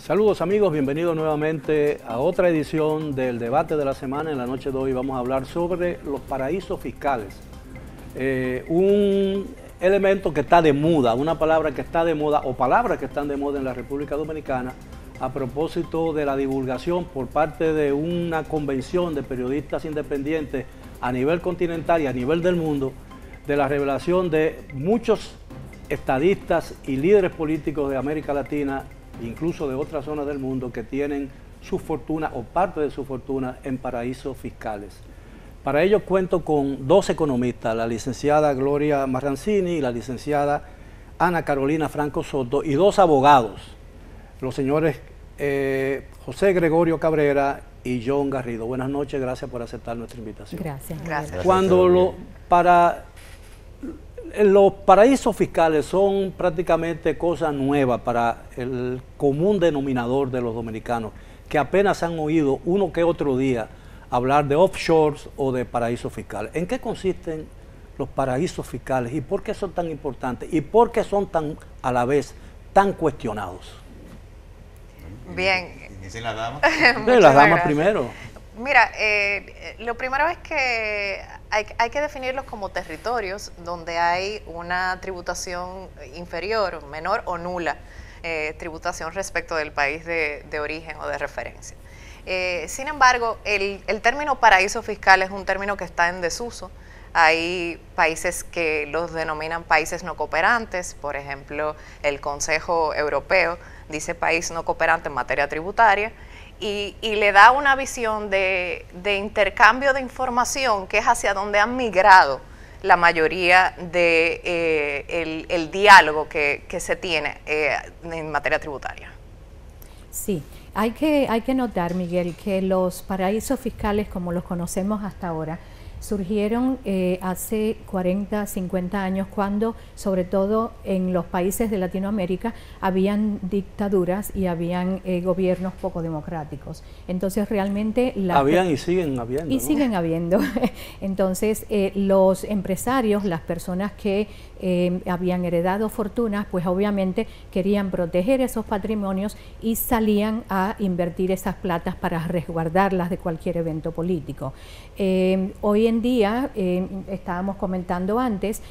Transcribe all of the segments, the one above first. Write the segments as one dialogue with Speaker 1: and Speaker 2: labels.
Speaker 1: Saludos amigos, bienvenidos nuevamente a otra edición del debate de la semana. En la noche de hoy vamos a hablar sobre los paraísos fiscales. Un elemento que está de moda, una palabra que está de moda o palabras que están de moda en la República Dominicana a propósito de la divulgación por parte de una convención de periodistas independientes a nivel continental y a nivel del mundo de la revelación de muchos estadistas y líderes políticos de América Latina, incluso de otras zonas del mundo, que tienen su fortuna o parte de su fortuna en paraísos fiscales. Para ello cuento con dos economistas, la licenciada Gloria Marrancini y la licenciada Ana Carolina Franco Soto, y dos abogados, los señores José Gregorio Cabrera y John Garrido. Buenas noches, gracias por aceptar nuestra invitación.
Speaker 2: Gracias.
Speaker 1: Los paraísos fiscales son prácticamente cosas nuevas para el común denominador de los dominicanos, que apenas han oído uno que otro día hablar de offshores o de paraísos fiscales. ¿En qué consisten los paraísos fiscales y por qué son tan importantes y por qué son tan, a la vez, tan cuestionados?
Speaker 2: Bien.
Speaker 3: ¿Dicen las damas?
Speaker 1: Las damas primero.
Speaker 2: Mira, lo primero es que hay que definirlos como territorios donde hay una tributación inferior, menor o nula tributación respecto del país de origen o de referencia. Sin embargo, el término paraíso fiscal es un término que está en desuso. Hay países que los denominan países no cooperantes, por ejemplo, el Consejo Europeo dice país no cooperante en materia tributaria, y le da una visión de intercambio de información que es hacia donde han migrado la mayoría de el diálogo que se tiene en materia tributaria.
Speaker 4: Sí, hay que notar, Miguel, que los paraísos fiscales, como los conocemos hasta ahora, surgieron hace 40, 50 años, cuando, sobre todo en los países de Latinoamérica, habían dictaduras y habían gobiernos poco democráticos. Entonces, realmente...
Speaker 1: Habían y siguen habiendo.
Speaker 4: Y siguen habiendo. Entonces, los empresarios, las personas que habían heredado fortunas, pues obviamente querían proteger esos patrimonios y salían a invertir esas platas para resguardarlas de cualquier evento político. Hoy en día, estábamos comentando antes,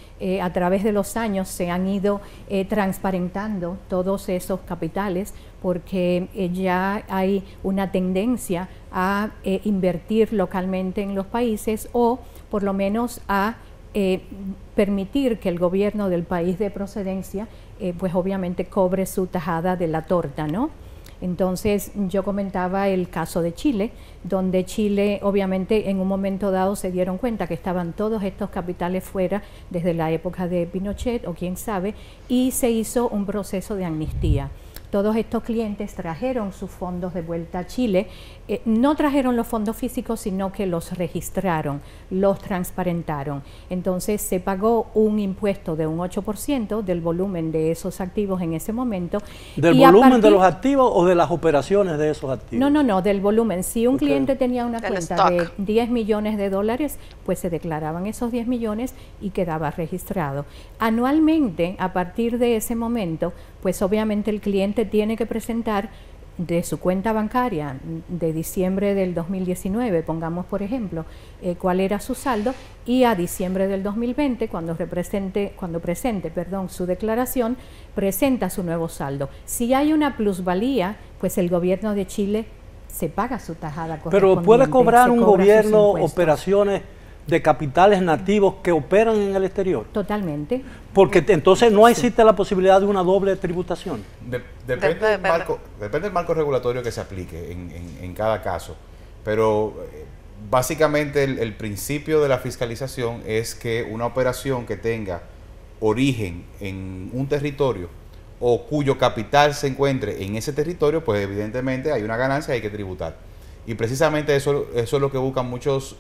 Speaker 4: a través de los años se han ido transparentando todos esos capitales, porque ya hay una tendencia a invertir localmente en los países, o por lo menos a permitir que el gobierno del país de procedencia pues obviamente cobre su tajada de la torta, ¿no? Entonces, yo comentaba el caso de Chile, donde Chile obviamente en un momento dado se dieron cuenta que estaban todos estos capitales fuera desde la época de Pinochet o quién sabe, y se hizo un proceso de amnistía. Todos estos clientes trajeron sus fondos de vuelta a Chile, no trajeron los fondos físicos, sino que los registraron, los transparentaron. Entonces se pagó un impuesto de un 8% del volumen de esos activos en ese momento.
Speaker 1: ¿Del volumen de los activos o de las operaciones de esos activos?
Speaker 4: No, del volumen. Si un cliente tenía una cuenta de 10 millones de dólares, pues se declaraban esos 10 millones y quedaba registrado. Anualmente, a partir de ese momento, pues obviamente el cliente tiene que presentar de su cuenta bancaria de diciembre del 2019, pongamos por ejemplo, cuál era su saldo, y a diciembre del 2020, cuando presente su declaración, presenta su nuevo saldo. Si hay una plusvalía, pues el gobierno de Chile se paga su tajada correspondiente.
Speaker 1: Pero ¿puede cobrar un gobierno operaciones de capitales nativos que operan en el exterior?
Speaker 4: Totalmente.
Speaker 1: Porque entonces no existe la posibilidad de una doble tributación.
Speaker 3: Depende del marco regulatorio que se aplique en cada caso, pero básicamente el principio de la fiscalización es que una operación que tenga origen en un territorio o cuyo capital se encuentre en ese territorio, pues evidentemente hay una ganancia y hay que tributar. Y precisamente eso es lo que buscan muchos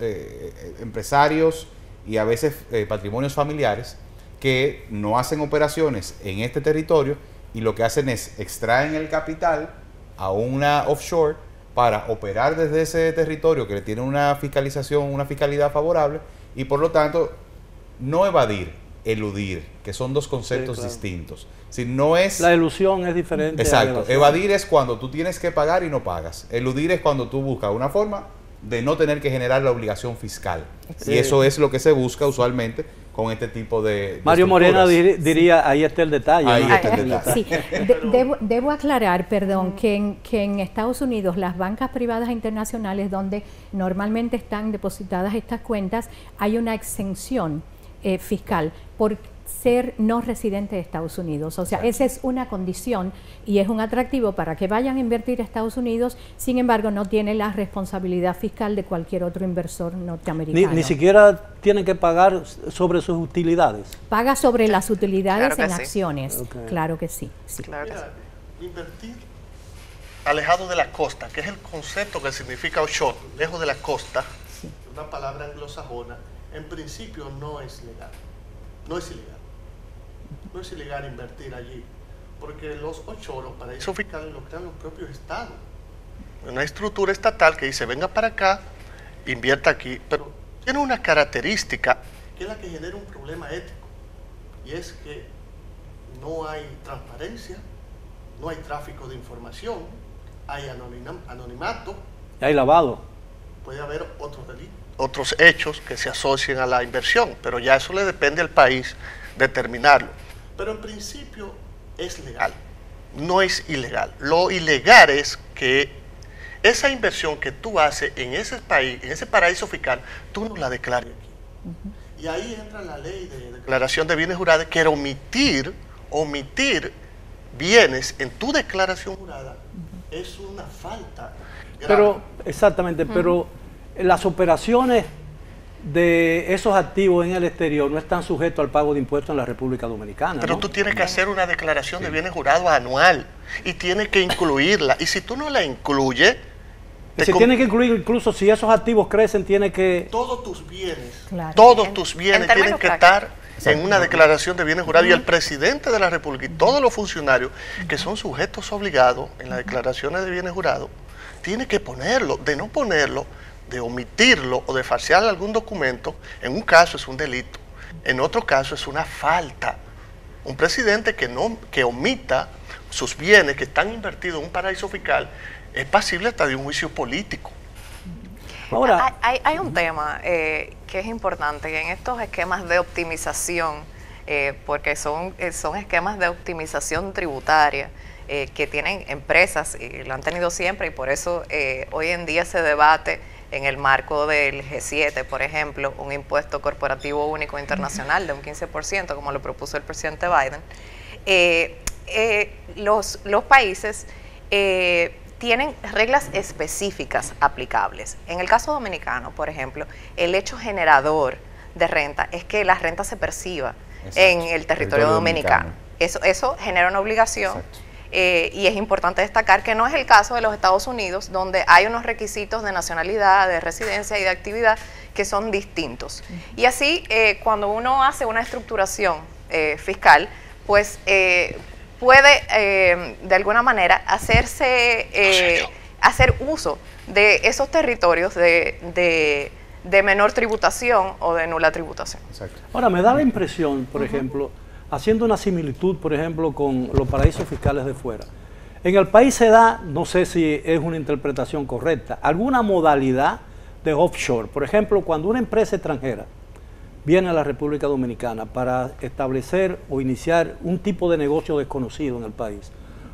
Speaker 3: empresarios y a veces patrimonios familiares que no hacen operaciones en este territorio, y lo que hacen es extraen el capital a una offshore para operar desde ese territorio que le tiene una fiscalización, una fiscalidad favorable, y por lo tanto no evadir, eludir, que son dos conceptos distintos. Si no es...
Speaker 1: La elusión es diferente.
Speaker 3: Exacto. Evadir es cuando tú tienes que pagar y no pagas. Eludir es cuando tú buscas una forma de no tener que generar la obligación fiscal. Y eso es lo que se busca usualmente con este tipo de
Speaker 1: Mario Morena diría, ahí está el detalle.
Speaker 3: Ahí está el detalle.
Speaker 4: Sí. Debo aclarar, perdón, que en Estados Unidos las bancas privadas internacionales donde normalmente están depositadas estas cuentas, hay una exención fiscal por ser no residente de Estados Unidos. O sea, esa es una condición y es un atractivo para que vayan a invertir a Estados Unidos. Sin embargo, no tiene la responsabilidad fiscal de cualquier otro inversor norteamericano.
Speaker 1: Ni siquiera tienen que pagar sobre sus utilidades.
Speaker 4: Paga sobre las utilidades
Speaker 2: Claro
Speaker 4: en
Speaker 2: sí.
Speaker 4: acciones.
Speaker 1: Okay.
Speaker 4: Claro que sí.
Speaker 2: Claro que
Speaker 5: Mira,
Speaker 2: sí.
Speaker 5: invertir alejado de la costa, que es el concepto que significa offshore, lejos de la costa, una palabra anglosajona, en principio no es legal. No es ilegal. No es ilegal invertir allí, porque los offshore, los paraísos fiscales, lo crean los propios estados. Una estructura estatal que dice, venga para acá, invierta aquí, pero tiene una característica que es la que genera un problema ético, y es que no hay transparencia, no hay tráfico de información, hay anonimato,
Speaker 1: Hay lavado.
Speaker 5: puede haber otros delitos, otros hechos que se asocien a la inversión, pero ya eso le depende al país determinarlo. Pero en principio es legal, no es ilegal. Lo ilegal es que esa inversión que tú haces en ese país, en ese paraíso fiscal, tú no la declares aquí. Y ahí entra la ley de declaración de bienes jurados, que era omitir bienes en tu declaración jurada es una falta grave.
Speaker 1: Pero, exactamente, pero las operaciones de esos activos en el exterior no están sujetos al pago de impuestos en la República Dominicana.
Speaker 5: Pero
Speaker 1: ¿no?
Speaker 5: tú tienes que hacer una declaración de bienes jurados anual y tienes que incluirla. Y si tú no la incluyes,
Speaker 1: Se tiene que incluir, incluso si esos activos crecen, tiene que...
Speaker 5: todos tus bienes,
Speaker 4: Claro.
Speaker 5: todos tus bienes
Speaker 2: en
Speaker 5: tienen que
Speaker 2: términos
Speaker 5: estar en una declaración de bienes jurados. Y el presidente de la República y todos los funcionarios que son sujetos obligados en las declaraciones de bienes jurados, tiene que ponerlo. De no ponerlo, de omitirlo o de falsear algún documento, en un caso es un delito, en otro caso es una falta. Un presidente que omita sus bienes que están invertidos en un paraíso fiscal es pasible hasta de un juicio político.
Speaker 1: Ahora,
Speaker 2: Hay un tema que es importante en estos esquemas de optimización, porque son esquemas de optimización tributaria que tienen empresas y lo han tenido siempre, y por eso hoy en día se debate en el marco del G7, por ejemplo, un impuesto corporativo único internacional de un 15%, como lo propuso el presidente Biden. Los países tienen reglas específicas aplicables. En el caso dominicano, por ejemplo, el hecho generador de renta es que la renta se perciba en el territorio dominicano. Eso genera una obligación. Y es importante destacar que no es el caso de los Estados Unidos, donde hay unos requisitos de nacionalidad, de residencia y de actividad que son distintos. Y así, cuando uno hace una estructuración fiscal, pues puede de alguna manera hacer uso de esos territorios de menor tributación o de nula tributación.
Speaker 3: Exacto.
Speaker 1: ahora me da la impresión, por ejemplo, haciendo una similitud, por ejemplo, con los paraísos fiscales de fuera. En el país se da, no sé si es una interpretación correcta, alguna modalidad de offshore. Por ejemplo, cuando una empresa extranjera viene a la República Dominicana para establecer o iniciar un tipo de negocio desconocido en el país,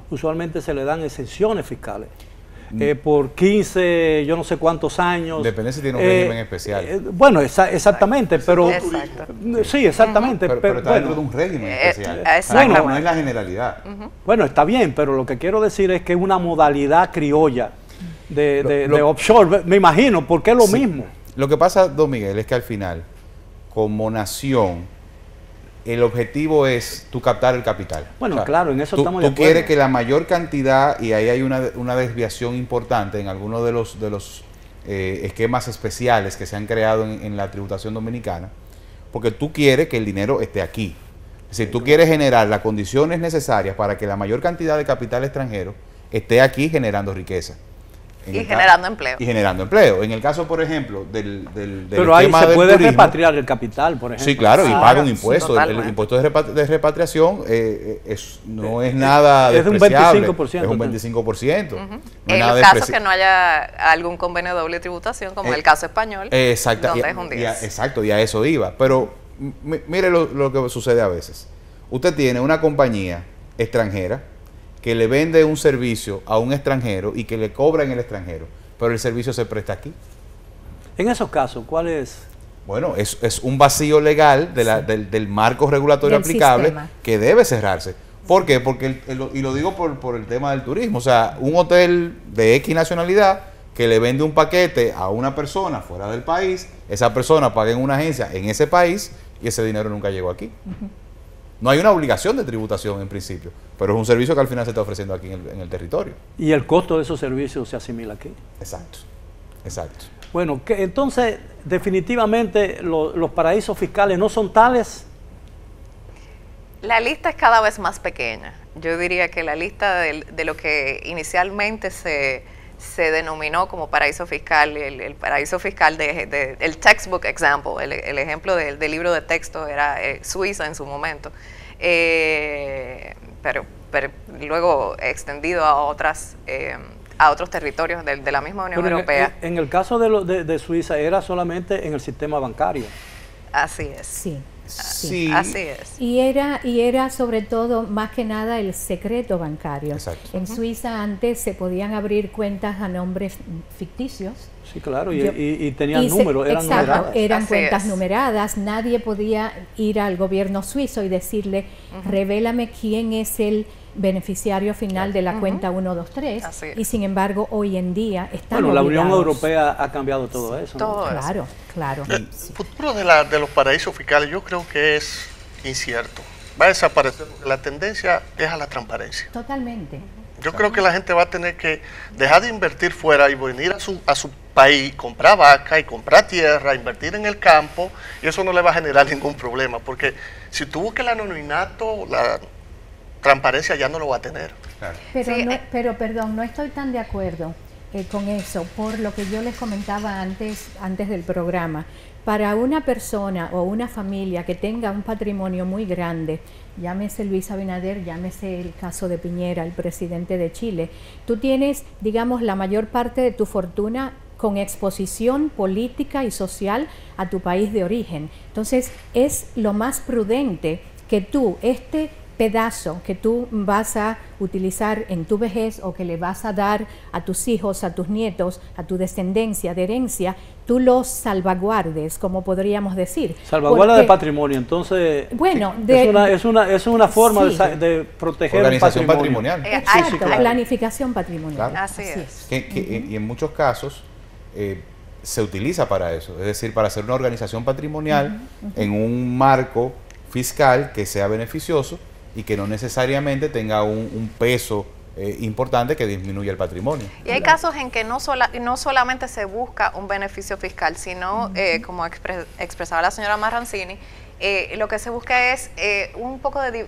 Speaker 1: usualmente se le dan exenciones fiscales. Por 15, yo no sé cuántos años.
Speaker 3: Depende si tiene un régimen especial.
Speaker 1: Bueno, exactamente, pero...
Speaker 2: Exacto.
Speaker 1: Sí, exactamente.
Speaker 3: Pero está dentro de un régimen especial. No es la generalidad.
Speaker 1: Bueno, está bien, pero lo que quiero decir es que es una modalidad criolla de offshore, me imagino, porque es lo mismo.
Speaker 3: Lo que pasa, don Miguel, es que al final, como nación, el objetivo es tú captar el capital.
Speaker 1: Bueno, claro, en eso estamos de
Speaker 3: acuerdo. Tú quieres que la mayor cantidad, y ahí hay una desviación importante en algunos de los esquemas especiales que se han creado en la tributación dominicana, porque tú quieres que el dinero esté aquí. Es decir, tú quieres generar las condiciones necesarias para que la mayor cantidad de capital extranjero esté aquí generando riqueza.
Speaker 2: Y generando empleo.
Speaker 3: Y generando empleo. En el caso, por ejemplo, del
Speaker 1: pero ahí se puede
Speaker 3: turismo,
Speaker 1: repatriar el capital, por ejemplo.
Speaker 3: Sí, claro, y paga un impuesto.
Speaker 2: Sí,
Speaker 3: el impuesto de repatriación no es nada
Speaker 1: es un
Speaker 3: despreciable.
Speaker 1: 25%.
Speaker 3: Es un 25%. No
Speaker 2: en los casos que no haya algún convenio de doble tributación, como el caso español,
Speaker 3: exacto,
Speaker 2: donde es un 10.
Speaker 3: Exacto, y a eso iba. Pero mire lo que sucede a veces. Usted tiene una compañía extranjera que le vende un servicio a un extranjero y que le cobra en el extranjero, pero el servicio se presta aquí.
Speaker 1: En esos casos, ¿cuál es?
Speaker 3: Bueno, es un vacío legal del marco regulatorio
Speaker 4: Del
Speaker 3: aplicable
Speaker 4: sistema.
Speaker 3: que debe cerrarse. ¿Por qué? Porque, y lo digo por el tema del turismo, o sea, un hotel de X nacionalidad que le vende un paquete a una persona fuera del país, esa persona paga en una agencia en ese país y ese dinero nunca llegó aquí. No hay una obligación de tributación en principio, pero es un servicio que al final se está ofreciendo aquí en el territorio.
Speaker 1: Y el costo de esos servicios se asimila aquí.
Speaker 3: Exacto, exacto.
Speaker 1: Bueno, entonces definitivamente los paraísos fiscales no son tales.
Speaker 2: La lista es cada vez más pequeña. Yo diría que la lista de lo que inicialmente se denominó como paraíso fiscal, el paraíso fiscal el textbook example, el ejemplo del libro de texto era Suiza en su momento, pero luego extendido a otros territorios de la misma Unión Europea.
Speaker 1: En el caso de Suiza era solamente en el sistema bancario.
Speaker 2: Así es.
Speaker 4: Sí.
Speaker 3: Sí.
Speaker 2: Así es.
Speaker 4: Y era sobre todo, más que nada, el secreto bancario.
Speaker 3: Exacto.
Speaker 4: En Suiza antes se podían abrir cuentas a nombres ficticios.
Speaker 1: Sí, claro, y tenían números, eran
Speaker 4: exacto,
Speaker 1: numeradas.
Speaker 4: eran
Speaker 2: Así
Speaker 4: cuentas
Speaker 2: es.
Speaker 4: numeradas. Nadie podía ir al gobierno suizo y decirle, revélame quién es el beneficiario final de la cuenta 123.
Speaker 2: Así es.
Speaker 4: Y sin embargo, hoy en día están
Speaker 1: Bueno, la Unión
Speaker 4: obligados.
Speaker 1: Europea ha cambiado todo eso, ¿no?
Speaker 2: Todo eso.
Speaker 4: Claro, claro.
Speaker 5: El futuro de los paraísos fiscales yo creo que es incierto. Va a desaparecer porque la tendencia es a la transparencia.
Speaker 4: Totalmente.
Speaker 5: Yo creo que la gente va a tener que dejar de invertir fuera y venir a su país, comprar vaca y comprar tierra, invertir en el campo, y eso no le va a generar ningún problema, porque si tú buscas el anonimato, la transparencia ya no lo va a tener.
Speaker 3: Claro.
Speaker 4: Pero,
Speaker 2: Sí,
Speaker 4: pero perdón, no estoy tan de acuerdo con eso, por lo que yo les comentaba antes del programa. Para una persona o una familia que tenga un patrimonio muy grande, llámese Luis Abinader, llámese el caso de Piñera, el presidente de Chile, tú tienes, digamos, la mayor parte de tu fortuna con exposición política y social a tu país de origen. Entonces, es lo más prudente que tú, este pedazo que tú vas a utilizar en tu vejez o que le vas a dar a tus hijos, a tus nietos, a tu descendencia de herencia, tú los salvaguardes, como podríamos decir.
Speaker 1: Salvaguarda
Speaker 4: Porque,
Speaker 1: de patrimonio, entonces
Speaker 4: bueno,
Speaker 1: es una forma
Speaker 4: sí,
Speaker 1: de proteger
Speaker 3: Organización
Speaker 1: el patrimonio.
Speaker 3: patrimonial.
Speaker 4: exacto,
Speaker 1: sí, claro.
Speaker 4: planificación patrimonial.
Speaker 3: Claro.
Speaker 2: Así es.
Speaker 3: Y en muchos casos se utiliza para eso, es decir, para hacer una organización patrimonial en un marco fiscal que sea beneficioso y que no necesariamente tenga un peso importante que disminuya el patrimonio.
Speaker 2: Y hay casos en que no solamente se busca un beneficio fiscal, sino, como expresaba la señora Marrancini, lo que se busca es un poco de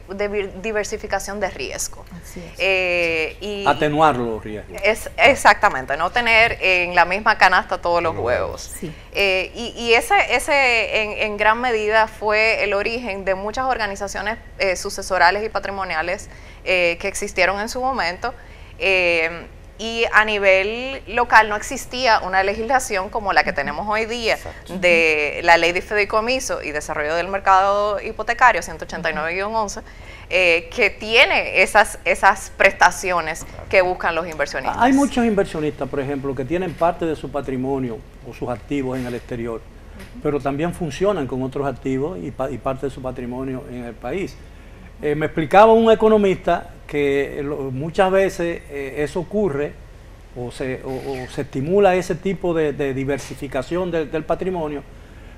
Speaker 2: diversificación de riesgo.
Speaker 4: Así es.
Speaker 2: Y
Speaker 1: Atenuar los riesgos.
Speaker 2: exactamente, no tener en la misma canasta todos los huevos.
Speaker 4: Sí.
Speaker 2: Y ese en gran medida fue el origen de muchas organizaciones sucesorales y patrimoniales que existieron en su momento. Y a nivel local no existía una legislación como la que tenemos hoy día de la Ley de Fideicomiso y Desarrollo del Mercado Hipotecario 189-11, que tiene esas prestaciones que buscan los inversionistas.
Speaker 1: Hay muchos inversionistas, por ejemplo, que tienen parte de su patrimonio o sus activos en el exterior, pero también funcionan con otros activos y parte de su patrimonio en el país. Me explicaba un economista que muchas veces eso ocurre o se estimula ese tipo de diversificación del patrimonio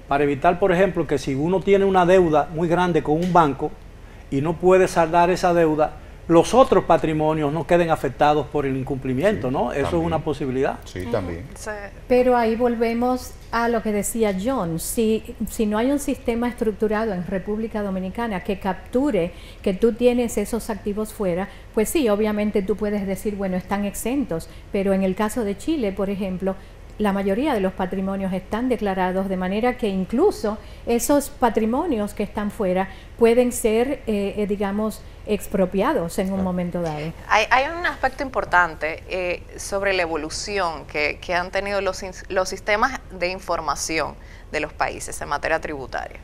Speaker 1: para evitar, por ejemplo, que si uno tiene una deuda muy grande con un banco y no puede saldar esa deuda, los otros patrimonios no queden afectados por el incumplimiento,
Speaker 3: Sí,
Speaker 1: ¿no? Eso
Speaker 3: también.
Speaker 1: es una posibilidad.
Speaker 3: Sí, también.
Speaker 2: Sí.
Speaker 4: Pero ahí volvemos a lo que decía John, si no hay un sistema estructurado en República Dominicana que capture que tú tienes esos activos fuera, pues sí, obviamente tú puedes decir, bueno, están exentos, pero en el caso de Chile, por ejemplo, la mayoría de los patrimonios están declarados, de manera que incluso esos patrimonios que están fuera pueden ser, digamos, expropiados en un momento dado.
Speaker 2: Hay un aspecto importante sobre la evolución que han tenido los sistemas de información de los países en materia tributaria.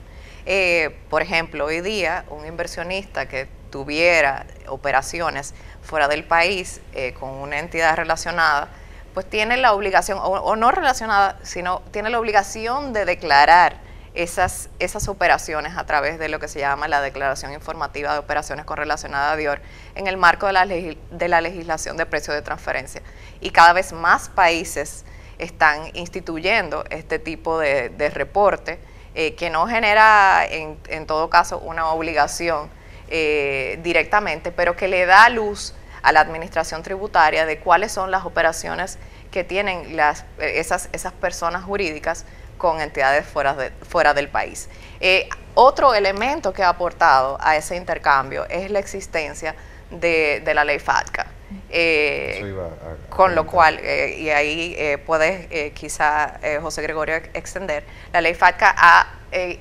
Speaker 2: Por ejemplo, hoy día un inversionista que tuviera operaciones fuera del país con una entidad relacionada, pues tiene la obligación, o no relacionada, sino tiene la obligación de declarar esas operaciones a través de lo que se llama la Declaración Informativa de Operaciones correlacionadas a DIOR en el marco de la legislación de precios de transferencia. Y cada vez más países están instituyendo este tipo de reporte que no genera en todo caso una obligación directamente, pero que le da luz a la administración tributaria de cuáles son las operaciones que tienen esas personas jurídicas con entidades fuera del país. Otro elemento que ha aportado a ese intercambio es la existencia de la ley FATCA. Con lo cual, y ahí puede quizá José Gregorio extender, la ley FATCA ha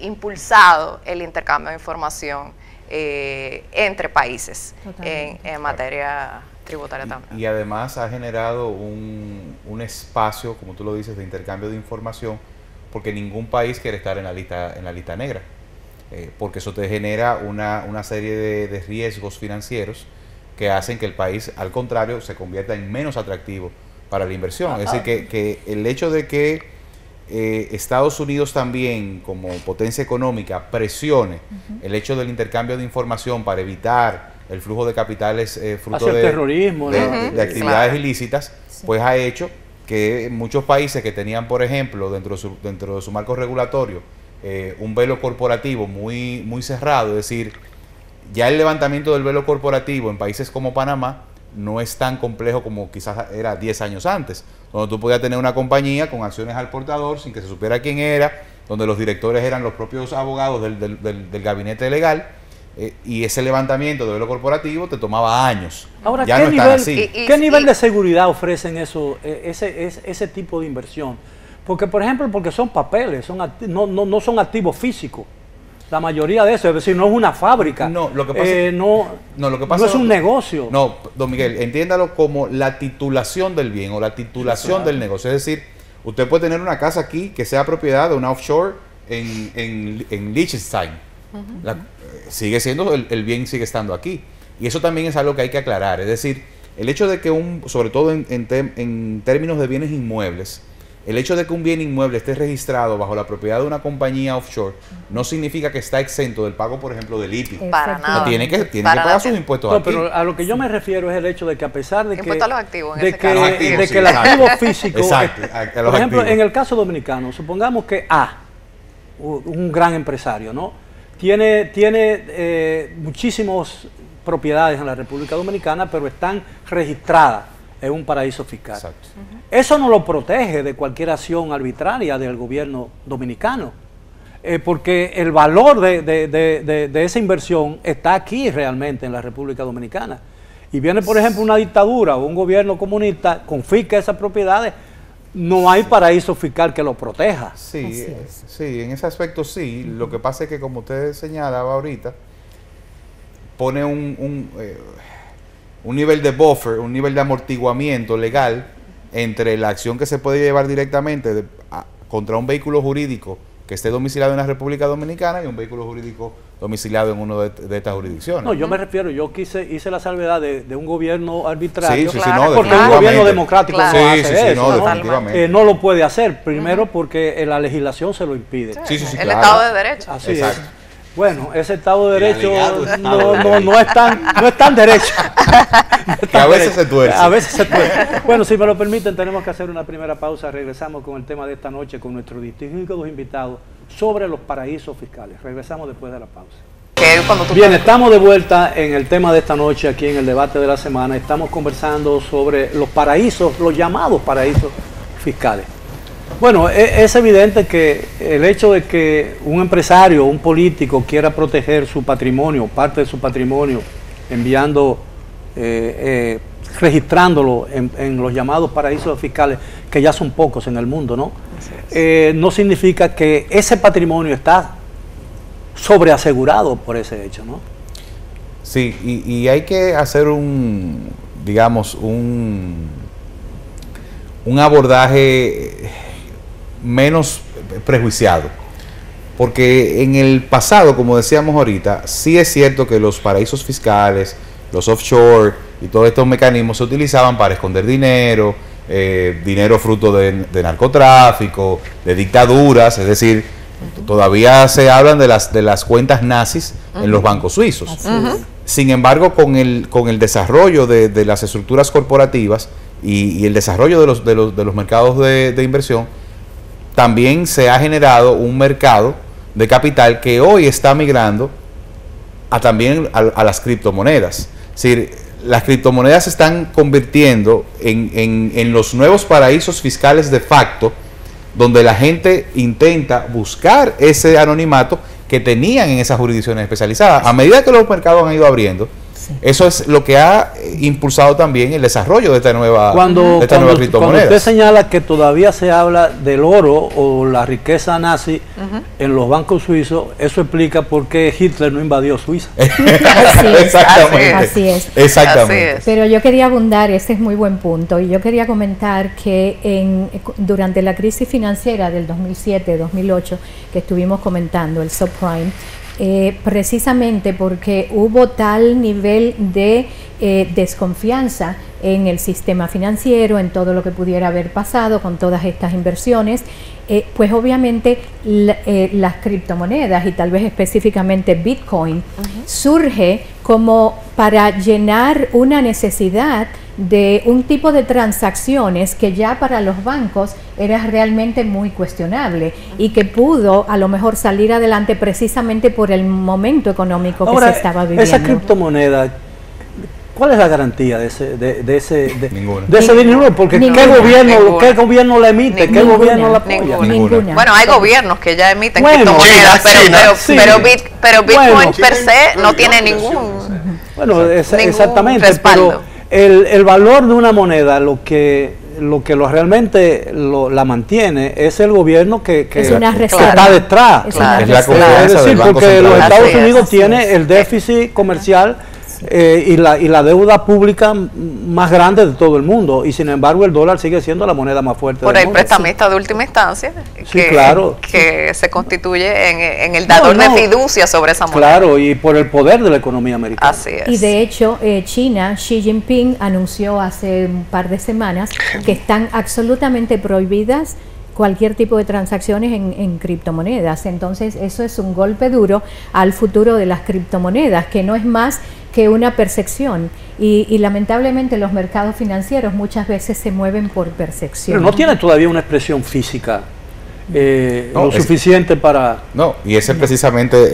Speaker 2: impulsado el intercambio de información entre países en materia tributaria también.
Speaker 3: Y además ha generado un espacio, como tú lo dices, de intercambio de información, porque ningún país quiere estar en la lista negra, porque eso te genera una serie de riesgos financieros que hacen que el país, al contrario, se convierta en menos atractivo para la inversión. Es decir, que el hecho de que Estados Unidos también, como potencia económica, presione el hecho del intercambio de información para evitar el flujo de capitales fruto de
Speaker 1: terrorismo,
Speaker 3: de actividades ilícitas, pues ha hecho que muchos países que tenían, por ejemplo, dentro de su marco regulatorio, un velo corporativo muy cerrado, es decir, ya el levantamiento del velo corporativo en países como Panamá no es tan complejo como quizás era 10 años antes, donde tú podías tener una compañía con acciones al portador sin que se supiera quién era, donde los directores eran los propios abogados del gabinete legal, y ese levantamiento de velo corporativo te tomaba años.
Speaker 1: Ahora,
Speaker 3: ya
Speaker 1: ¿qué
Speaker 3: no
Speaker 1: nivel,
Speaker 3: están así.
Speaker 1: ¿qué nivel de seguridad ofrecen ese tipo de inversión? Porque, por ejemplo, porque son papeles, no son activos físicos. La mayoría de eso, es decir, no es una fábrica.
Speaker 3: No, lo que pasa, lo que pasa
Speaker 1: no es un negocio.
Speaker 3: No, don Miguel, entiéndalo como la titulación del bien o la titulación del negocio. Es decir, usted puede tener una casa aquí que sea propiedad de una offshore en Liechtenstein. Sigue siendo, el bien sigue estando aquí. Y eso también es algo que hay que aclarar. Es decir, el hecho de que sobre todo en términos de bienes inmuebles, el hecho de que un bien inmueble esté registrado bajo la propiedad de una compañía offshore no significa que está exento del pago, por ejemplo, del IPI.
Speaker 2: Para nada.
Speaker 3: Tiene que pagar sus impuestos aquí.
Speaker 1: Pero a lo que yo me refiero es el hecho de que a pesar de que
Speaker 2: Impuesto a los activos,
Speaker 1: de que el activo físico, por ejemplo, en el caso dominicano, supongamos que un gran empresario, ¿no? Tiene muchísimas propiedades en la República Dominicana, pero están registradas en un paraíso fiscal.
Speaker 3: Exacto.
Speaker 1: Eso no lo protege de cualquier acción arbitraria del gobierno dominicano, porque el valor de esa inversión está aquí realmente en la República Dominicana. Y viene, por ejemplo, una dictadura o un gobierno comunista, confisca esas propiedades, no hay paraíso fiscal que lo proteja.
Speaker 3: Sí, en ese aspecto sí. Lo que pasa es que, como usted señalaba ahorita, pone un nivel de buffer, un nivel de amortiguamiento legal entre la acción que se puede llevar directamente contra un vehículo jurídico que esté domiciliado en la República Dominicana y un vehículo jurídico domiciliado en una de estas jurisdicciones.
Speaker 1: No, yo me refiero, hice la salvedad de un gobierno arbitrario,
Speaker 3: porque
Speaker 1: un gobierno democrático no hace eso,
Speaker 3: definitivamente.
Speaker 1: No lo puede hacer, primero porque la legislación se lo impide.
Speaker 2: El Estado de Derecho.
Speaker 1: Así es. Bueno, ese Estado de Derecho no es tan derecho.
Speaker 3: Que a veces se tuerce.
Speaker 1: A veces se tuerce. Bueno, si me lo permiten, tenemos que hacer una primera pausa. Regresamos con el tema de esta noche con nuestros distinguidos invitados sobre los paraísos fiscales. Regresamos después de la pausa. Bien, estamos de vuelta en el tema de esta noche, aquí en el debate de la semana. Estamos conversando sobre los paraísos, los llamados paraísos fiscales. Bueno, es evidente que el hecho de que un empresario, un político quiera proteger su patrimonio, parte de su patrimonio, enviando, registrándolo en los llamados paraísos fiscales, que ya son pocos en el mundo, ¿no? No significa que ese patrimonio está sobreasegurado por ese hecho, ¿no?
Speaker 3: Sí, y hay que hacer un abordaje menos prejuiciado, porque en el pasado, como decíamos ahorita, sí es cierto que los paraísos fiscales, los offshore y todos estos mecanismos se utilizaban para esconder dinero, dinero fruto de narcotráfico, de dictaduras, es decir, todavía se hablan de las cuentas nazis en los bancos suizos. Sin embargo, con el desarrollo de las estructuras corporativas y el desarrollo de los mercados de inversión, también se ha generado un mercado de capital que hoy está migrando también a las criptomonedas. Es decir, las criptomonedas se están convirtiendo en los nuevos paraísos fiscales de facto, donde la gente intenta buscar ese anonimato que tenían en esas jurisdicciones especializadas. A medida que los mercados han ido abriendo, eso es lo que ha impulsado también el desarrollo de esta nueva criptomoneda.
Speaker 1: Cuando usted señala que todavía se habla del oro o la riqueza nazi en los bancos suizos, eso explica por qué Hitler no invadió Suiza.
Speaker 3: Exactamente.
Speaker 4: Así es.
Speaker 3: Exactamente.
Speaker 4: Pero yo quería abundar, ese es muy buen punto, y yo quería comentar que durante la crisis financiera del 2007-2008 que estuvimos comentando, el subprime, precisamente porque hubo tal nivel de desconfianza en el sistema financiero, en todo lo que pudiera haber pasado con todas estas inversiones, pues obviamente las criptomonedas y tal vez específicamente Bitcoin surge como para llenar una necesidad de un tipo de transacciones que ya para los bancos era realmente muy cuestionable y que pudo a lo mejor salir adelante precisamente por el momento económico que se estaba viviendo.
Speaker 1: Esa criptomoneda, ¿cuál es la garantía de ese dinero? Porque ¿qué gobierno la emite? ¿Qué gobierno la apoya?
Speaker 2: Ninguna. Bueno, hay gobiernos que ya emiten criptomonedas, pero Bitcoin per se no tiene ningún
Speaker 1: exactamente,
Speaker 2: respaldo.
Speaker 1: Pero el valor de una moneda, lo que realmente la mantiene es el gobierno que está detrás.
Speaker 3: Es la confianza del Banco
Speaker 1: porque
Speaker 3: Central.
Speaker 1: los Estados Unidos tiene el déficit comercial y la deuda pública más grande de todo el mundo, y sin embargo el dólar sigue siendo la moneda más fuerte
Speaker 2: por
Speaker 1: del
Speaker 2: el
Speaker 1: mundo.
Speaker 2: prestamista de última instancia que se constituye en el dador de fiducia sobre esa moneda.
Speaker 1: Claro, y por el poder de la economía americana.
Speaker 2: Así es.
Speaker 4: Y de hecho China, Xi Jinping anunció hace un par de semanas que están absolutamente prohibidas cualquier tipo de transacciones en criptomonedas. Entonces eso es un golpe duro al futuro de las criptomonedas, que no es más que una percepción, y lamentablemente los mercados financieros muchas veces se mueven por percepción.
Speaker 1: Pero no tiene todavía una expresión física suficiente para...
Speaker 3: No, y ese es precisamente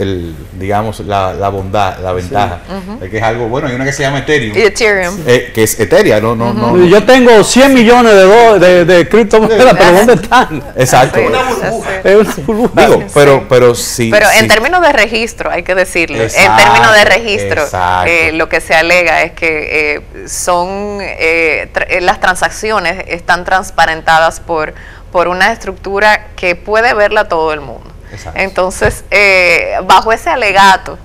Speaker 3: la bondad, la ventaja, de que es algo bueno. Hay una que se llama Ethereum.
Speaker 2: Y Ethereum.
Speaker 3: Que es Ethereum, no.
Speaker 1: Yo tengo 100 millones de criptomonedas, pero ¿dónde están?
Speaker 3: Exacto.
Speaker 1: Es una burbuja.
Speaker 3: Digo, pero sí.
Speaker 2: Pero en términos de registro, hay que decirlo, en términos de registro, lo que se alega es que las transacciones están transparentadas por una estructura que puede verla todo el mundo. Exacto. Entonces, bajo ese alegato,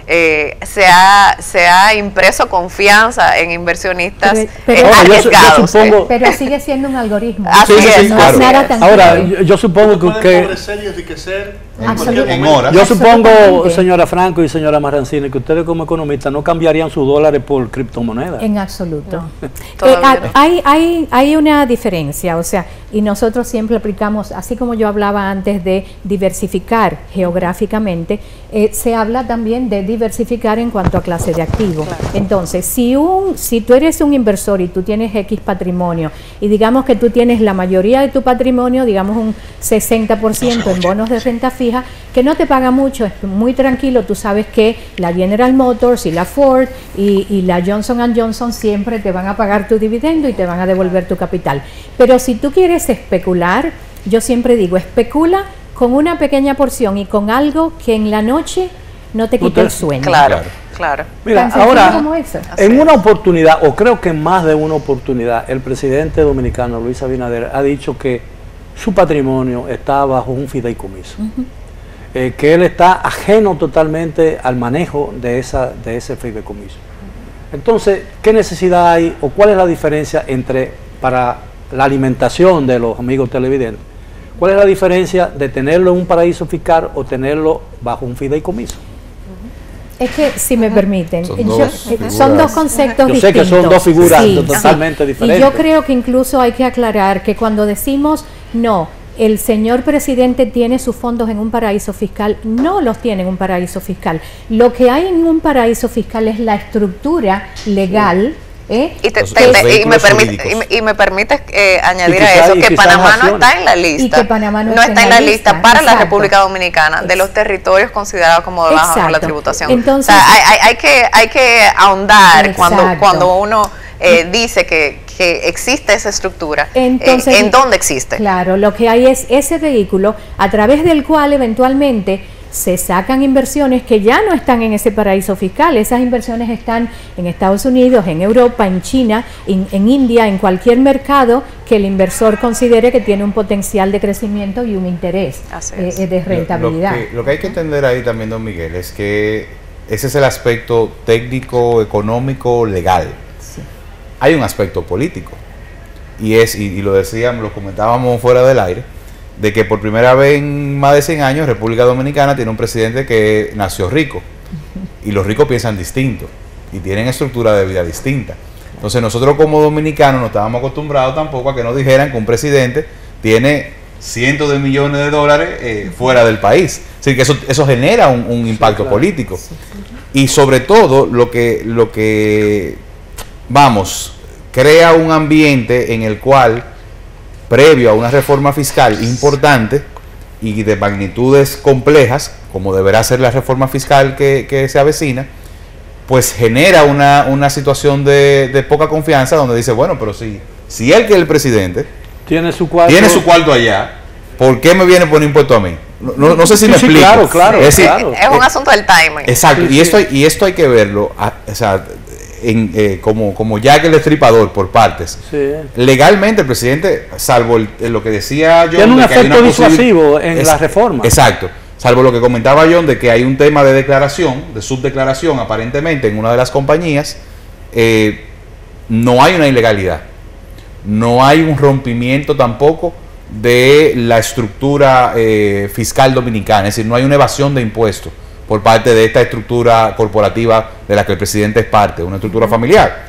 Speaker 2: se ha impreso confianza en inversionistas arriesgados.
Speaker 4: Pero sigue siendo un algoritmo.
Speaker 2: Así es.
Speaker 3: Claro.
Speaker 1: Ahora, yo supongo que... Yo supongo, señora Franco y señora Marrancini, que ustedes como economistas no cambiarían sus dólares por criptomonedas.
Speaker 4: En absoluto. Hay una diferencia, o sea, y nosotros siempre aplicamos, así como yo hablaba antes de diversificar geográficamente, se habla también de diversificar en cuanto a clase de activo. Claro. Entonces, si tú eres un inversor y tú tienes X patrimonio, y digamos que tú tienes la mayoría de tu patrimonio, digamos un 60% en bonos de renta fija, hija, que no te paga mucho, es muy tranquilo, tú sabes que la General Motors y la Ford y la Johnson & Johnson siempre te van a pagar tu dividendo y te van a devolver tu capital. Pero si tú quieres especular, yo siempre digo, especula con una pequeña porción y con algo que en la noche no te quite el sueño.
Speaker 2: Claro, claro.
Speaker 1: Mira,
Speaker 4: Tan sencillo
Speaker 1: ahora,
Speaker 4: como eso.
Speaker 1: en una oportunidad, o creo que en más de una oportunidad, el presidente dominicano, Luis Abinader, ha dicho que su patrimonio está bajo un fideicomiso. Que él está ajeno totalmente al manejo de ese fideicomiso. Entonces, ¿qué necesidad hay o cuál es la diferencia entre, para la alimentación de los amigos televidentes, cuál es la diferencia de tenerlo en un paraíso fiscal o tenerlo bajo un fideicomiso?
Speaker 4: Es que, si me permiten,
Speaker 3: son
Speaker 4: dos conceptos distintos.
Speaker 1: Yo sé que son dos figuras
Speaker 4: Sí,
Speaker 1: totalmente diferentes.
Speaker 4: Y yo creo que incluso hay que aclarar que cuando decimos, no, el señor presidente tiene sus fondos en un paraíso fiscal, no los tiene en un paraíso fiscal. Lo que hay en un paraíso fiscal es la estructura legal.
Speaker 2: Y me permites añadir a eso que Panamá no está en la lista.
Speaker 4: Y que Panamá no
Speaker 2: está en la lista para la
Speaker 4: exacto.
Speaker 2: República Dominicana de los territorios considerados como de baja la tributación.
Speaker 4: Entonces,
Speaker 2: o sea, hay que ahondar cuando uno dice que existe esa estructura.
Speaker 4: Entonces,
Speaker 2: ¿en dónde existe?
Speaker 4: Claro, lo que hay es ese vehículo a través del cual eventualmente se sacan inversiones que ya no están en ese paraíso fiscal. Esas inversiones están en Estados Unidos, en Europa, en China, en India, en cualquier mercado que el inversor considere que tiene un potencial de crecimiento y un interés de rentabilidad.
Speaker 3: Lo que hay que entender ahí también, don Miguel, es que ese es el aspecto técnico, económico, legal.
Speaker 4: Sí.
Speaker 3: Hay un aspecto político y lo decíamos, lo comentábamos fuera del aire, de que por primera vez en más de 100 años República Dominicana tiene un presidente que nació rico y los ricos piensan distinto y tienen estructura de vida distinta. Entonces nosotros como dominicanos no estábamos acostumbrados tampoco a que nos dijeran que un presidente tiene cientos de millones de dólares fuera del país. Es decir, que eso genera un impacto político. Y sobre todo lo que crea un ambiente en el cual, previo a una reforma fiscal importante y de magnitudes complejas, como deberá ser la reforma fiscal que se avecina, pues genera una situación de poca confianza, donde dice, bueno, pero si él, que es el presidente, tiene su cuarto allá, ¿por qué me viene a poner impuesto a mí? No sé si me explico.
Speaker 1: Claro,
Speaker 3: es decir,
Speaker 2: es un asunto del timing.
Speaker 3: Exacto, y esto hay que verlo, o sea, como Jack el Destripador por partes.
Speaker 1: Sí.
Speaker 3: Legalmente el presidente, salvo lo que decía John,
Speaker 1: tiene un
Speaker 3: de que hay
Speaker 1: efecto
Speaker 3: una
Speaker 1: disuasivo en la reforma.
Speaker 3: Exacto, salvo lo que comentaba John, de que hay un tema de declaración, de subdeclaración aparentemente en una de las compañías. No hay una ilegalidad, no hay un rompimiento tampoco de la estructura fiscal dominicana, es decir, no hay una evasión de impuestos por parte de esta estructura corporativa de la que el presidente es parte, una estructura familiar.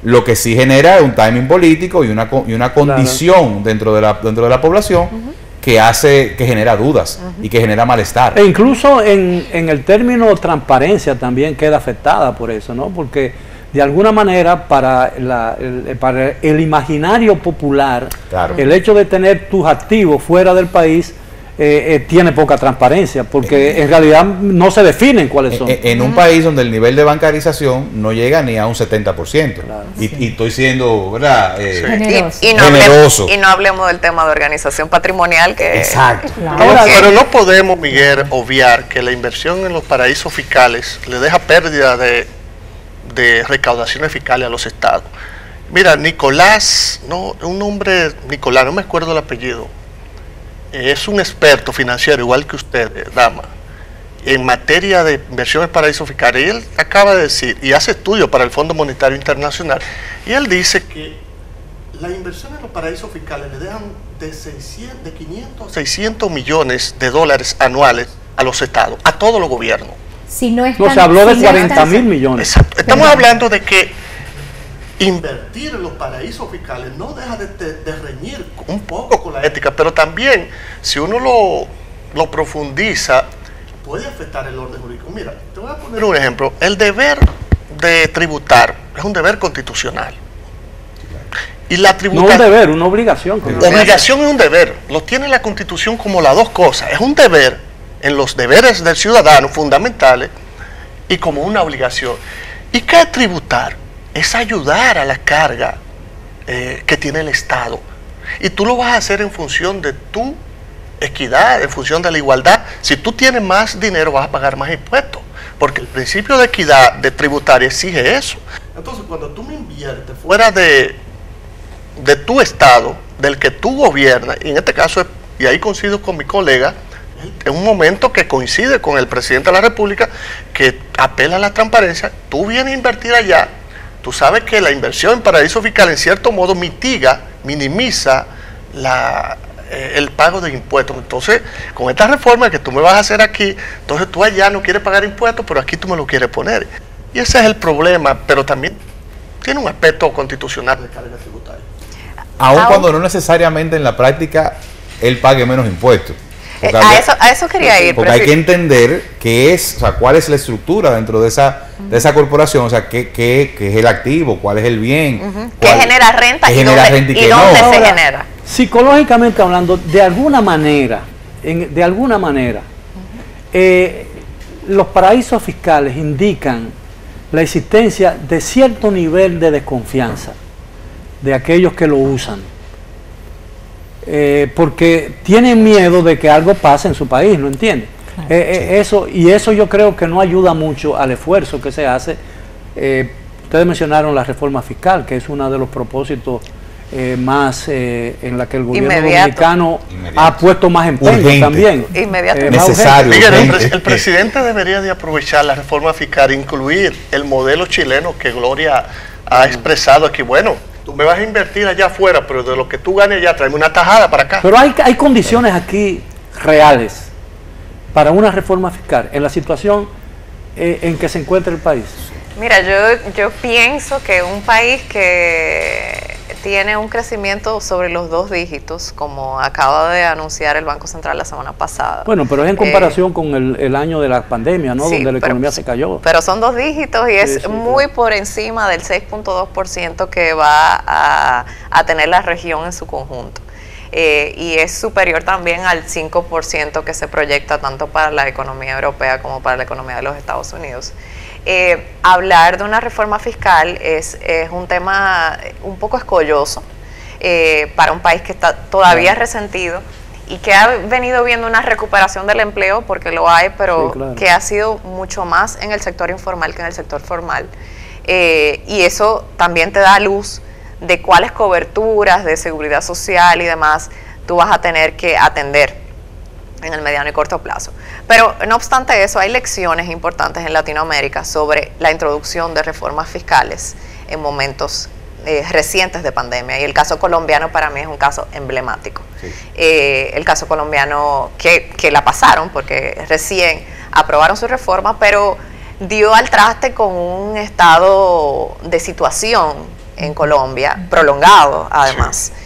Speaker 3: Lo que sí genera es un timing político y una condición dentro de la población que genera dudas y que genera malestar.
Speaker 1: E incluso en el término transparencia también queda afectada por eso, ¿no? Porque de alguna manera para el imaginario popular, claro, el hecho de tener tus activos fuera del país tiene poca transparencia, porque en realidad no se definen cuáles son.
Speaker 3: En un país donde el nivel de bancarización no llega ni a un 70%. Claro. Y estoy siendo, ¿verdad?
Speaker 2: Generoso. Y no hablemos del tema de organización patrimonial que...
Speaker 3: Exacto.
Speaker 5: Claro. Ahora, pero no podemos, Miguel, obviar que la inversión en los paraísos fiscales le deja pérdida de recaudaciones fiscales a los estados. Mira, Nicolás, un hombre, Nicolás, no me acuerdo el apellido, es un experto financiero, igual que usted, dama, en materia de inversiones en paraísos fiscales. Y él acaba de decir, y hace estudios para el Fondo Monetario Internacional, y él dice que las inversiones en los paraísos fiscales le dejan de 500 a 600 millones de dólares anuales a los estados, a todos los gobiernos.
Speaker 4: Si no
Speaker 1: se habló de 40.000 millones.
Speaker 5: Exacto. Estamos hablando de que invertir en los paraísos fiscales no deja de reñir un poco con la ética, pero también, si uno lo profundiza, puede afectar el orden jurídico. Mira, te voy a poner un ejemplo. El deber de tributar es un deber constitucional. Y la tributación,
Speaker 1: no un deber, una obligación.
Speaker 5: Obligación es un deber. Lo tiene la Constitución como las dos cosas. Es un deber en los deberes del ciudadano fundamentales y como una obligación. ¿Y qué es tributar? Es ayudar a la carga que tiene el Estado. Y tú lo vas a hacer en función de tu equidad, en función de la igualdad. Si tú tienes más dinero, vas a pagar más impuestos, porque el principio de equidad de tributaria exige eso. Entonces, cuando tú me inviertes fuera de tu Estado, del que tú gobiernas, y en este caso, y ahí coincido con mi colega, en un momento que coincide con el presidente de la República, que apela a la transparencia, tú vienes a invertir allá, tú sabes que la inversión en paraíso fiscal en cierto modo minimiza el pago de impuestos. Entonces, con esta reforma que tú me vas a hacer aquí, entonces tú allá no quieres pagar impuestos, pero aquí tú me lo quieres poner. Y ese es el problema, pero también tiene un aspecto constitucional de carga tributaria.
Speaker 3: Aun cuando no necesariamente en la práctica él pague menos impuestos.
Speaker 2: A eso quería ir.
Speaker 3: Porque hay que entender qué es, o sea, cuál es la estructura dentro de esa corporación, o sea, qué es el activo, cuál es el bien,
Speaker 2: qué genera renta y dónde se genera.
Speaker 1: Psicológicamente hablando, de alguna manera, los paraísos fiscales indican la existencia de cierto nivel de desconfianza de aquellos que lo usan. Porque tienen miedo de que algo pase en su país, ¿lo entienden? Claro. Eso yo creo que no ayuda mucho al esfuerzo que se hace. Ustedes mencionaron la reforma fiscal, que es uno de los propósitos más en la que el gobierno dominicano ha puesto más empeño también.
Speaker 5: Necesario. El presidente debería de aprovechar la reforma fiscal, incluir el modelo chileno que Gloria ha expresado aquí. Bueno, tú me vas a invertir allá afuera, pero de lo que tú ganes allá, tráeme una tajada para acá.
Speaker 1: Pero hay condiciones aquí reales para una reforma fiscal en la situación en que se encuentra el país.
Speaker 2: Mira, yo pienso que un país que tiene un crecimiento sobre los 2 dígitos, como acaba de anunciar el Banco Central la semana pasada.
Speaker 1: Bueno, pero es en comparación con el año de la pandemia, ¿no? Sí, donde la economía se cayó.
Speaker 2: Pero son 2 dígitos y es muy por encima del 6.2% que va a tener la región en su conjunto. Y es superior también al 5% que se proyecta tanto para la economía europea como para la economía de los Estados Unidos. Hablar de una reforma fiscal es un tema un poco escolloso para un país que está todavía resentido y que ha venido viendo una recuperación del empleo, porque lo hay, pero que ha sido mucho más en el sector informal que en el sector formal. Y eso también te da luz de cuáles coberturas de seguridad social y demás tú vas a tener que atender en el mediano y corto plazo. Pero no obstante eso, hay lecciones importantes en Latinoamérica sobre la introducción de reformas fiscales en momentos recientes de pandemia, y el caso colombiano para mí es un caso emblemático. Sí. El caso colombiano que la pasaron, porque recién aprobaron su reforma, pero dio al traste con un estado de situación en Colombia, prolongado además. Sí.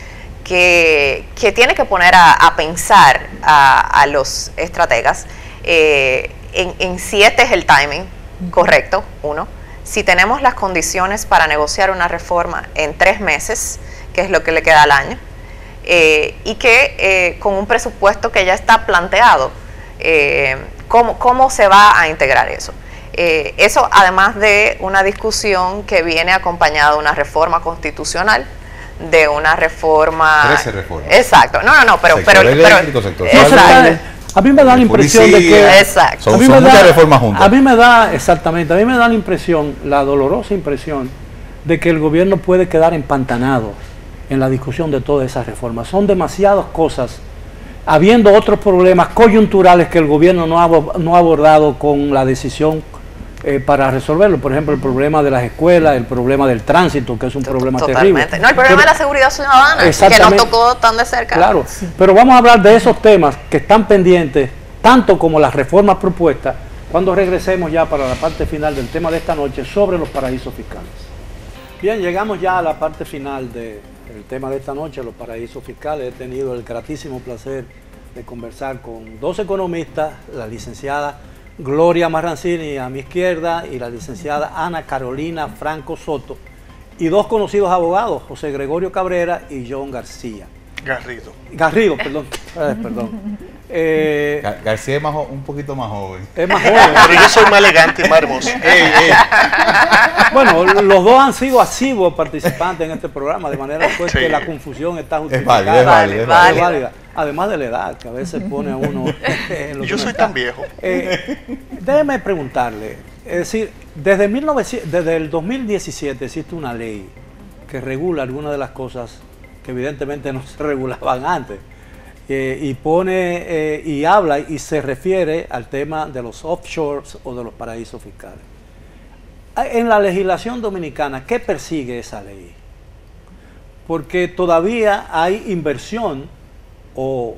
Speaker 2: Que tiene que poner a pensar a los estrategas en si este es el timing correcto, uno, si tenemos las condiciones para negociar una reforma en 3 meses, que es lo que le queda al año, y que con un presupuesto que ya está planteado, ¿cómo se va a integrar eso? Eso además de una discusión que viene acompañada de una reforma constitucional, de una reforma...
Speaker 3: 13 reformas.
Speaker 2: Exacto. No, pero
Speaker 3: eléctrico, sector
Speaker 1: a mí me da la impresión de que...
Speaker 2: Exacto.
Speaker 3: Son muchas reformas juntas.
Speaker 1: A mí me da, exactamente, a mí me da la impresión, la dolorosa impresión, de que el gobierno puede quedar empantanado en la discusión de todas esas reformas. Son demasiadas cosas, habiendo otros problemas coyunturales que el gobierno no ha abordado con la decisión para resolverlo. Por ejemplo, el problema de las escuelas, el problema del tránsito, que es un problema terrible.
Speaker 2: No, el problema de la seguridad ciudadana, que nos tocó tan de cerca.
Speaker 1: Claro, pero vamos a hablar de esos temas que están pendientes, tanto como las reformas propuestas, cuando regresemos ya para la parte final del tema de esta noche sobre los paraísos fiscales. Bien, llegamos ya a la parte final del tema de esta noche, los paraísos fiscales. He tenido el gratísimo placer de conversar con 2 economistas, la licenciada Gloria Marrancini a mi izquierda y la licenciada Ana Carolina Franco Soto, y 2 conocidos abogados, José Gregorio Cabrera y John Garrido, perdón.
Speaker 3: García es un poquito más joven.
Speaker 1: Es más joven.
Speaker 5: Pero yo soy más elegante y más hermoso.
Speaker 1: Bueno, los dos han sido asiduos participantes en este programa, de manera pues, que la confusión está justificada.
Speaker 3: Es válida.
Speaker 1: Además de la edad, que a veces pone a uno en lo que
Speaker 5: yo soy tan viejo.
Speaker 1: Déjeme preguntarle, es decir, desde el 2017 existe una ley que regula algunas de las cosas que evidentemente no se regulaban antes. Y pone y habla y se refiere al tema de los offshores o de los paraísos fiscales. En la legislación dominicana, ¿qué persigue esa ley? Porque todavía hay inversión o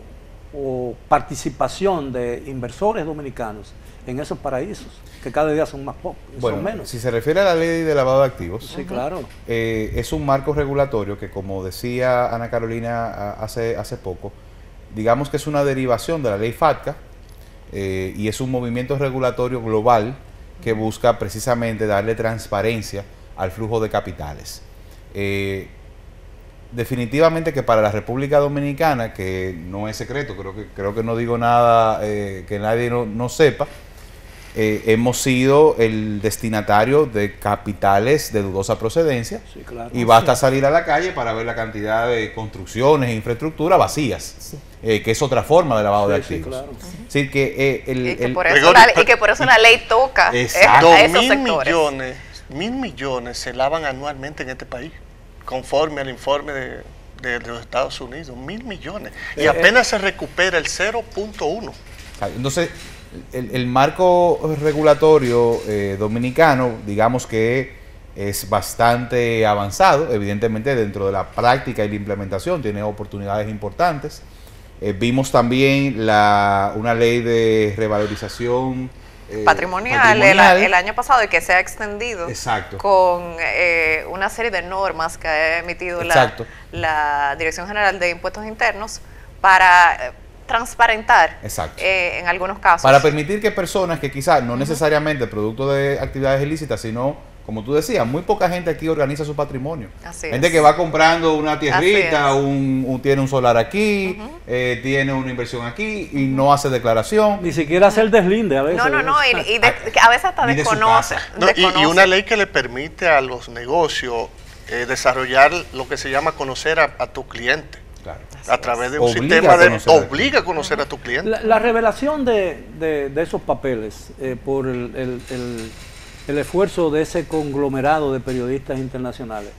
Speaker 1: participación de inversores dominicanos en esos paraísos, que cada día son más pocos, son menos.
Speaker 3: Si se refiere a la ley de lavado de activos,
Speaker 1: sí, claro.
Speaker 3: Es un marco regulatorio que, como decía Ana Carolina hace poco, digamos que es una derivación de la ley FATCA y es un movimiento regulatorio global que busca precisamente darle transparencia al flujo de capitales. Definitivamente que para la República Dominicana, que no es secreto, creo que no digo nada que nadie no sepa, hemos sido el destinatario de capitales de dudosa procedencia,
Speaker 1: sí, claro.
Speaker 3: Y basta salir a la calle para ver la cantidad de construcciones e infraestructura vacías, sí. Que es otra forma de lavado de activos. Sí, claro.
Speaker 2: Sí, que por eso la ley toca a esos sectores.
Speaker 5: 2.000 millones se lavan anualmente en este país, conforme al informe de los Estados Unidos, 1.000 millones. Y apenas se recupera el 0.1.
Speaker 3: Entonces, el marco regulatorio dominicano, digamos que es bastante avanzado, evidentemente dentro de la práctica y la implementación tiene oportunidades importantes. Vimos también una ley de revalorización
Speaker 2: patrimonial el año pasado y que se ha extendido.
Speaker 3: Exacto.
Speaker 2: Con una serie de normas que ha emitido la Dirección General de Impuestos Internos para transparentar en algunos casos.
Speaker 3: Para permitir que personas que quizás no necesariamente producto de actividades ilícitas, sino, como tú decías, muy poca gente aquí organiza su patrimonio. Gente que va comprando una tierrita, tiene un solar aquí, tiene una inversión aquí y no hace declaración.
Speaker 1: Ni siquiera hace el deslinde a veces.
Speaker 2: No, a veces hasta desconoce.
Speaker 5: Y una ley que le permite a los negocios desarrollar lo que se llama conocer a tu cliente. Claro. A través de un sistema obliga a conocer a tu cliente.
Speaker 1: La revelación de esos papeles por el esfuerzo de ese conglomerado de periodistas internacionales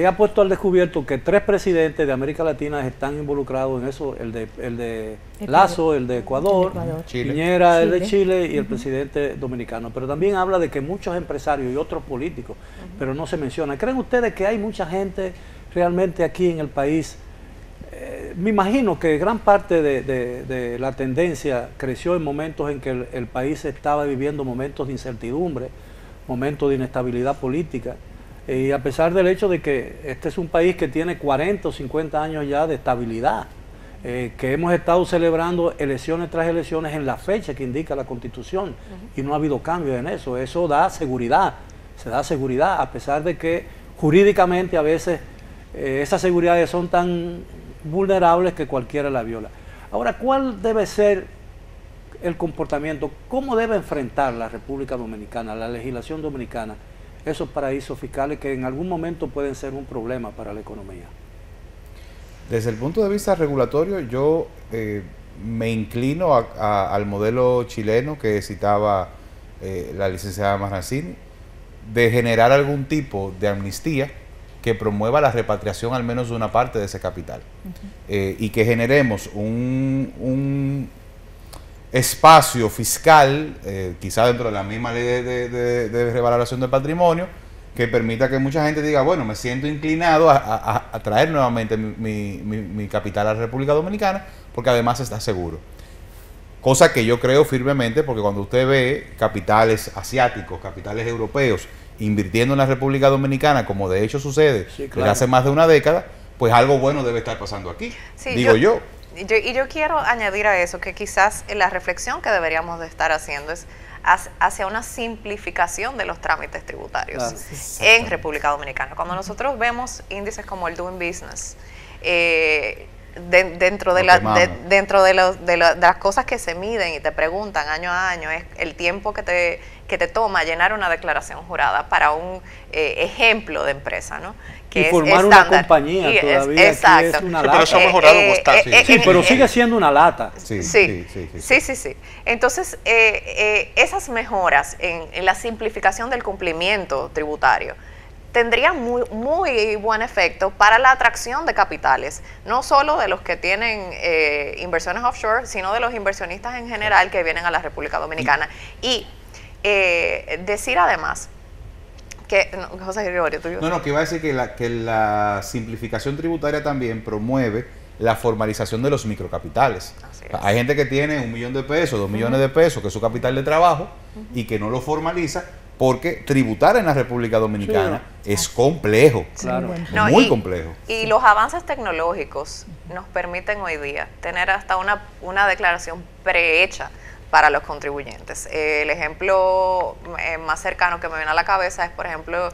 Speaker 1: ha puesto al descubierto que 3 presidentes de América Latina están involucrados en eso, el de Lasso, el de Ecuador, Piñera, el de Chile y el presidente dominicano. Pero también habla de que muchos empresarios y otros políticos, pero no se menciona. ¿Creen ustedes que hay mucha gente realmente aquí en el país? Me imagino que gran parte de la tendencia creció en momentos en que el país estaba viviendo momentos de incertidumbre, momentos de inestabilidad política, y a pesar del hecho de que este es un país que tiene 40 o 50 años ya de estabilidad, que hemos estado celebrando elecciones tras elecciones en la fecha que indica la Constitución, y no ha habido cambios en eso da seguridad, se da seguridad, a pesar de que jurídicamente a veces esas seguridades son tan vulnerables que cualquiera la viola. Ahora, ¿cuál debe ser el comportamiento? ¿Cómo debe enfrentar la República Dominicana, la legislación dominicana, esos paraísos fiscales que en algún momento pueden ser un problema para la economía?
Speaker 3: Desde el punto de vista regulatorio, yo me inclino al modelo chileno que citaba la licenciada Marrancini, de generar algún tipo de amnistía que promueva la repatriación al menos de una parte de ese capital, y que generemos un espacio fiscal, quizá dentro de la misma ley de revaloración del patrimonio, que permita que mucha gente diga, bueno, me siento inclinado a traer nuevamente mi capital a la República Dominicana, porque además está seguro. Cosa que yo creo firmemente, porque cuando usted ve capitales asiáticos, capitales europeos, invirtiendo en la República Dominicana, como de hecho sucede desde hace más de una década, pues algo bueno debe estar pasando aquí, digo yo.
Speaker 2: Y yo quiero añadir a eso que quizás la reflexión que deberíamos de estar haciendo es hacia una simplificación de los trámites tributarios en República Dominicana. Cuando nosotros vemos índices como el Doing Business, dentro de las cosas que se miden y te preguntan año a año, es el tiempo que te toma llenar una declaración jurada para un ejemplo de empresa, ¿no?
Speaker 1: Que y formar una compañía
Speaker 2: y
Speaker 1: todavía.
Speaker 2: Exacto.
Speaker 1: Es una
Speaker 5: lata. Pero eso ha mejorado bastante.
Speaker 1: Sí, pero sigue siendo una lata.
Speaker 2: Sí. Entonces, esas mejoras en la simplificación del cumplimiento tributario tendrían muy buen efecto para la atracción de capitales, no solo de los que tienen inversiones offshore, sino de los inversionistas en general que vienen a la República Dominicana. Y decir además que, José Gregorio, tú...
Speaker 3: No, que iba a decir que la simplificación tributaria también promueve la formalización de los microcapitales. Hay gente que tiene 1 millón de pesos, 2 millones de pesos, que es su capital de trabajo, y que no lo formaliza porque tributar en la República Dominicana es complejo, muy complejo.
Speaker 2: Y los avances tecnológicos nos permiten hoy día tener hasta una declaración prehecha para los contribuyentes. El ejemplo más cercano que me viene a la cabeza es, por ejemplo,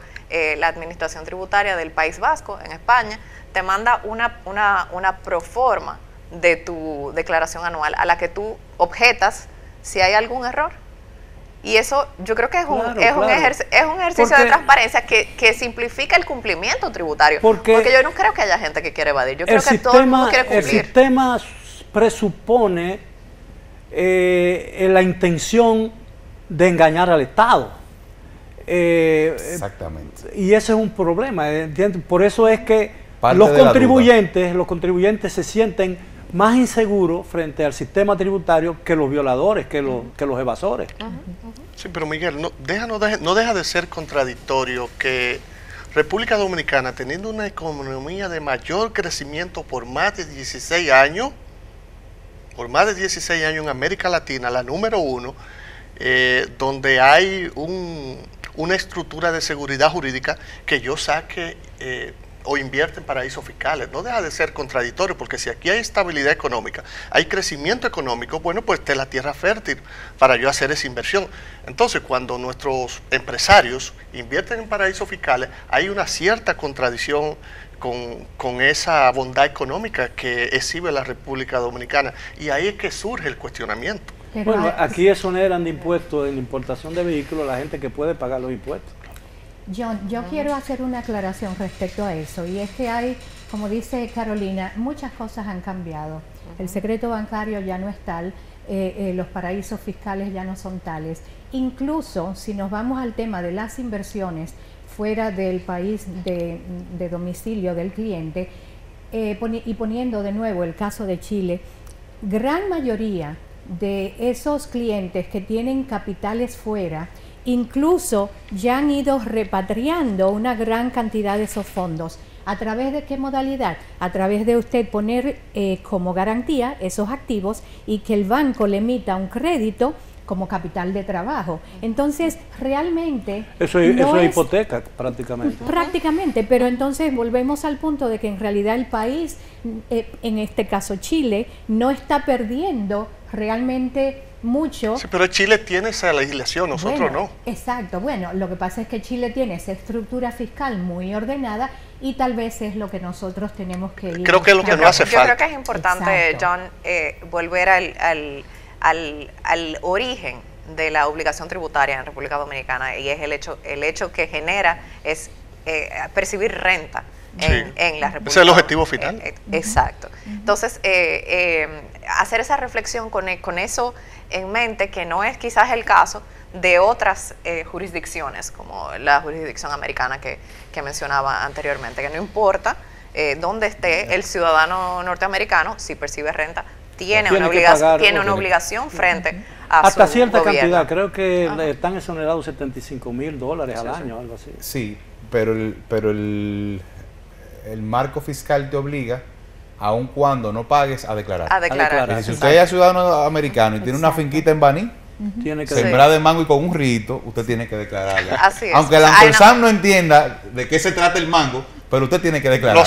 Speaker 2: la Administración Tributaria del País Vasco, en España, te manda una proforma de tu declaración anual a la que tú objetas si hay algún error. Y eso yo creo que es un ejercicio de transparencia que simplifica el cumplimiento tributario. Porque yo no creo que haya gente que quiera evadir. Yo creo que todo el mundo quiere cumplir.
Speaker 1: El sistema presupone la intención de engañar al Estado.
Speaker 3: Exactamente.
Speaker 1: Y ese es un problema, ¿entiendes? Por eso es que los contribuyentes se sienten más inseguros frente al sistema tributario que los violadores, que los evasores.
Speaker 5: Sí, pero Miguel, no deja de ser contradictorio que República Dominicana, teniendo una economía de mayor crecimiento por más de 16 años, en América Latina, la número 1, donde hay una estructura de seguridad jurídica, que yo saque o invierte en paraísos fiscales. No deja de ser contradictorio, porque si aquí hay estabilidad económica, hay crecimiento económico, bueno, pues esta es la tierra fértil para yo hacer esa inversión. Entonces, cuando nuestros empresarios invierten en paraísos fiscales, hay una cierta contradicción con esa bondad económica que exhibe la República Dominicana, y ahí es que surge el cuestionamiento.
Speaker 1: Bueno, aquí exoneran de impuestos en la importación de vehículos a la gente que puede pagar los impuestos.
Speaker 4: John, yo quiero hacer una aclaración respecto a eso, y es que hay, como dice Carolina, muchas cosas han cambiado. El secreto bancario ya no es tal, los paraísos fiscales ya no son tales. Incluso si nos vamos al tema de las inversiones fuera del país de domicilio del cliente, y poniendo de nuevo el caso de Chile, gran mayoría de esos clientes que tienen capitales fuera, incluso ya han ido repatriando una gran cantidad de esos fondos. ¿A través de qué modalidad? A través de usted poner como garantía esos activos y que el banco le emita un crédito como capital de trabajo. Entonces, realmente...
Speaker 1: Eso es hipoteca, prácticamente.
Speaker 4: Prácticamente, pero entonces volvemos al punto de que en realidad el país, en este caso Chile, no está perdiendo realmente mucho.
Speaker 5: Sí, pero Chile tiene esa legislación, nosotros no.
Speaker 4: Exacto, bueno, lo que pasa es que Chile tiene esa estructura fiscal muy ordenada y tal vez es lo que nosotros tenemos que ir.
Speaker 5: Creo que es lo que no hace falta.
Speaker 2: Yo creo que es importante, John, volver al origen de la obligación tributaria en República Dominicana, y es el hecho que genera es percibir renta en la República.
Speaker 5: Ese es el objetivo final.
Speaker 2: Exacto. Entonces, hacer esa reflexión con eso en mente, que no es quizás el caso de otras jurisdicciones, como la jurisdicción americana que mencionaba anteriormente, que no importa dónde esté el ciudadano norteamericano, si percibe renta, tiene una obligación frente a
Speaker 1: hasta
Speaker 2: su
Speaker 1: cierta
Speaker 2: gobierno.
Speaker 1: cantidad, creo que están exonerados $75,000 al año, algo así.
Speaker 3: Sí, pero el marco fiscal te obliga, aun cuando no pagues, a declarar.
Speaker 2: A declarar.
Speaker 3: Es decir, si usted es ciudadano americano y tiene una finquita en Baní,
Speaker 1: tiene que
Speaker 3: sembrada de mango y con un rito, usted tiene que declararla.
Speaker 2: Así es.
Speaker 3: Aunque el ANCOLSAM no entienda de qué se trata el mango, pero usted tiene que declararla.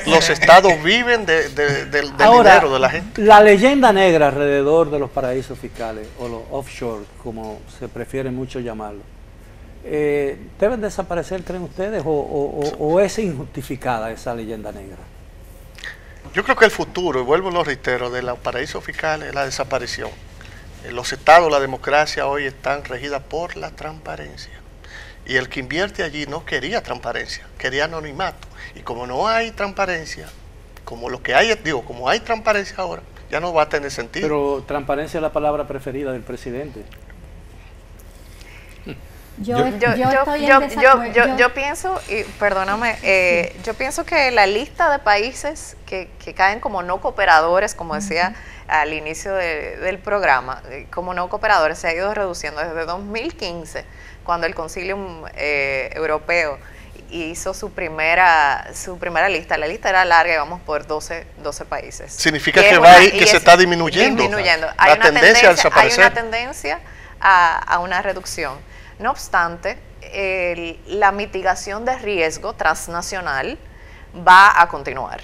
Speaker 5: Los estados viven del
Speaker 1: Ahora,
Speaker 5: dinero de la gente.
Speaker 1: La leyenda negra alrededor de los paraísos fiscales, o los offshore, como se prefiere mucho llamarlo, ¿deben desaparecer, creen ustedes, o es injustificada esa leyenda negra?
Speaker 5: Yo creo que el futuro, y vuelvo y lo reitero, de los paraísos fiscales es la desaparición. Los estados, la democracia hoy están regidas por la transparencia. Y el que invierte allí no quería transparencia, quería anonimato. Y como no hay transparencia, como lo que hay, como hay transparencia ahora, ya no va a tener sentido.
Speaker 1: Pero transparencia es la palabra preferida del presidente.
Speaker 2: Yo pienso, y perdóname, yo pienso que la lista de países que caen como no cooperadores, como decía al inicio del programa, como no cooperadores se ha ido reduciendo desde 2015, cuando el Concilio Europeo hizo su primera lista. La lista era larga y vamos por 12 países.
Speaker 5: Significa que se está disminuyendo.
Speaker 2: Hay una tendencia a una reducción. No obstante, la mitigación de riesgo transnacional va a continuar.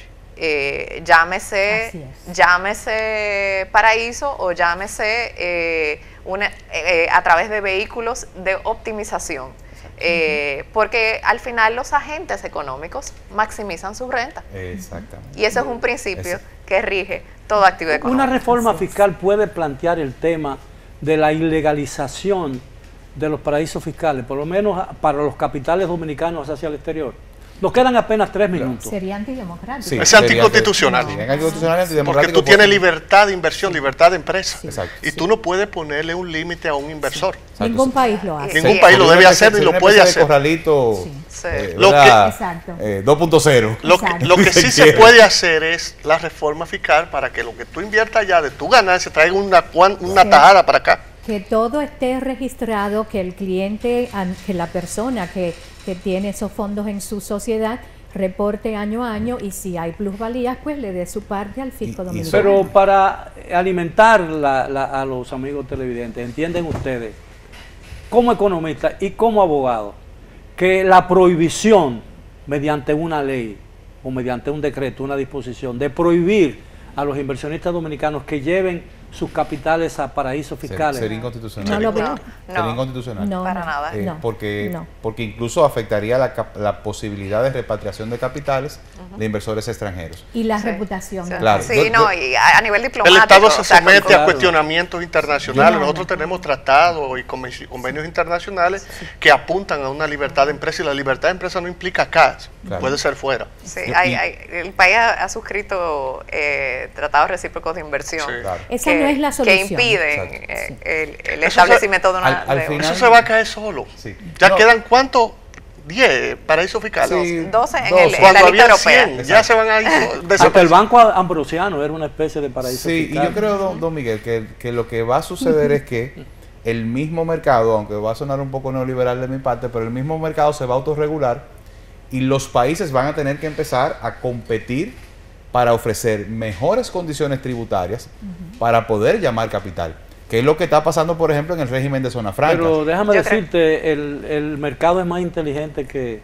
Speaker 2: Llámese paraíso o llámese a través de vehículos de optimización. Porque al final los agentes económicos maximizan su renta.
Speaker 3: Exactamente.
Speaker 2: Y eso es un principio que rige toda actividad económica.
Speaker 1: Una reforma fiscal puede plantear el tema de la ilegalización de los paraísos fiscales, por lo menos para los capitales dominicanos hacia el exterior. Nos quedan apenas 3 minutos.
Speaker 4: Sería antidemocrático.
Speaker 5: Sí, es anticonstitucional.
Speaker 3: Antidemocrático.
Speaker 5: Porque tú tienes libertad de inversión, libertad de empresa.
Speaker 4: Sí.
Speaker 3: Exacto.
Speaker 5: Y tú no puedes ponerle un límite a un inversor.
Speaker 4: Ningún país lo hace.
Speaker 5: Ningún país lo debe hacer ni lo puede hacer.
Speaker 3: Corralito,
Speaker 5: Lo que-
Speaker 4: Exacto.
Speaker 3: 2.0.
Speaker 5: Lo que sí se puede hacer es la reforma fiscal para que lo que tú inviertas allá de tu ganancia traiga una tajada para acá.
Speaker 4: Que todo esté registrado, que el cliente, que la persona que tiene esos fondos en su sociedad reporte año a año y si hay plusvalías, pues le dé su parte al fisco dominicano.
Speaker 1: Pero para alimentar a los amigos televidentes, entienden ustedes, como economistas y como abogados, que la prohibición mediante una ley o mediante un decreto, una disposición, de prohibir a los inversionistas dominicanos que lleven sus capitales a paraísos fiscales.
Speaker 3: Sería inconstitucional.
Speaker 4: No lo veo.
Speaker 3: Sería inconstitucional.
Speaker 4: No,
Speaker 2: Para nada.
Speaker 4: no.
Speaker 3: Porque incluso afectaría la posibilidad de repatriación de capitales de inversores extranjeros.
Speaker 4: Y la
Speaker 2: Sí.
Speaker 4: reputación.
Speaker 3: Claro.
Speaker 2: Sí, y a nivel
Speaker 5: El
Speaker 2: diplomático.
Speaker 5: Estado se
Speaker 2: o sea,
Speaker 5: somete
Speaker 1: claro.
Speaker 5: a cuestionamientos internacionales.
Speaker 4: Claro.
Speaker 5: Nosotros tenemos tratados y convenios internacionales que apuntan a una libertad de empresa, y la libertad de empresa no implica acá,
Speaker 3: Claro.
Speaker 5: puede ser fuera.
Speaker 2: Sí, el país ha suscrito tratados recíprocos de inversión.
Speaker 5: Sí.
Speaker 3: Claro.
Speaker 4: Esa no es la
Speaker 2: que
Speaker 4: solución.
Speaker 2: impiden
Speaker 3: Exacto.
Speaker 2: el establecimiento de una...
Speaker 3: al
Speaker 2: de-
Speaker 3: final-
Speaker 5: Eso se va a caer solo.
Speaker 3: Sí.
Speaker 5: Ya
Speaker 3: No.
Speaker 5: quedan ¿cuántos? 10 paraísos fiscales.
Speaker 3: Sí.
Speaker 2: 12 en
Speaker 3: 12.
Speaker 2: en la
Speaker 5: Cuando
Speaker 2: lista
Speaker 5: había
Speaker 2: europea.
Speaker 5: 100, ya se van a ir
Speaker 1: Hasta el
Speaker 5: desapareciendo.
Speaker 1: Banco Ambrosiano era una especie de paraíso
Speaker 3: Sí, y
Speaker 1: fiscal.
Speaker 3: yo creo, don Miguel, que lo que va a suceder es que el mismo mercado, aunque va a sonar un poco neoliberal de mi parte, pero el mismo mercado se va a autorregular y los países van a tener que empezar a competir para ofrecer mejores condiciones tributarias para poder llamar capital, que es lo que está pasando, por ejemplo, en el régimen de zona franca.
Speaker 1: Pero déjame
Speaker 2: Yo
Speaker 1: decirte, el mercado es más inteligente que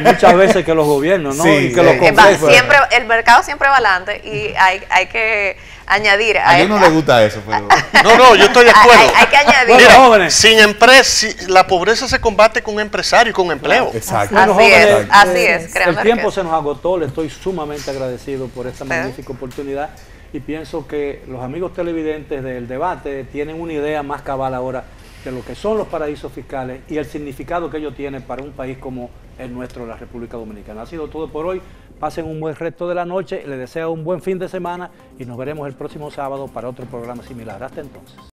Speaker 1: muchas veces que los gobiernos, ¿no?
Speaker 3: Sí,
Speaker 1: y que los congresos.
Speaker 2: Siempre, el mercado siempre va adelante y hay que añadir...
Speaker 3: A Dios no le gusta eso, pero...
Speaker 5: No, yo estoy de acuerdo.
Speaker 2: Hay que añadir...
Speaker 1: Bueno,
Speaker 5: Mira,
Speaker 1: jóvenes.
Speaker 5: sin empresa, la pobreza se combate con empresario y con empleo.
Speaker 3: Exacto.
Speaker 1: Bueno,
Speaker 2: Así es,
Speaker 1: jóvenes,
Speaker 2: así es.
Speaker 1: El
Speaker 2: créanme
Speaker 1: tiempo
Speaker 2: que-
Speaker 1: se nos agotó, le estoy sumamente agradecido por esta magnífica oportunidad y pienso que los amigos televidentes del debate tienen una idea más cabal ahora de lo que son los paraísos fiscales y el significado que ellos tienen para un país como el nuestro, la República Dominicana. Ha sido todo por hoy. Pasen un buen resto de la noche, les deseo un buen fin de semana y nos veremos el próximo sábado para otro programa similar. Hasta entonces.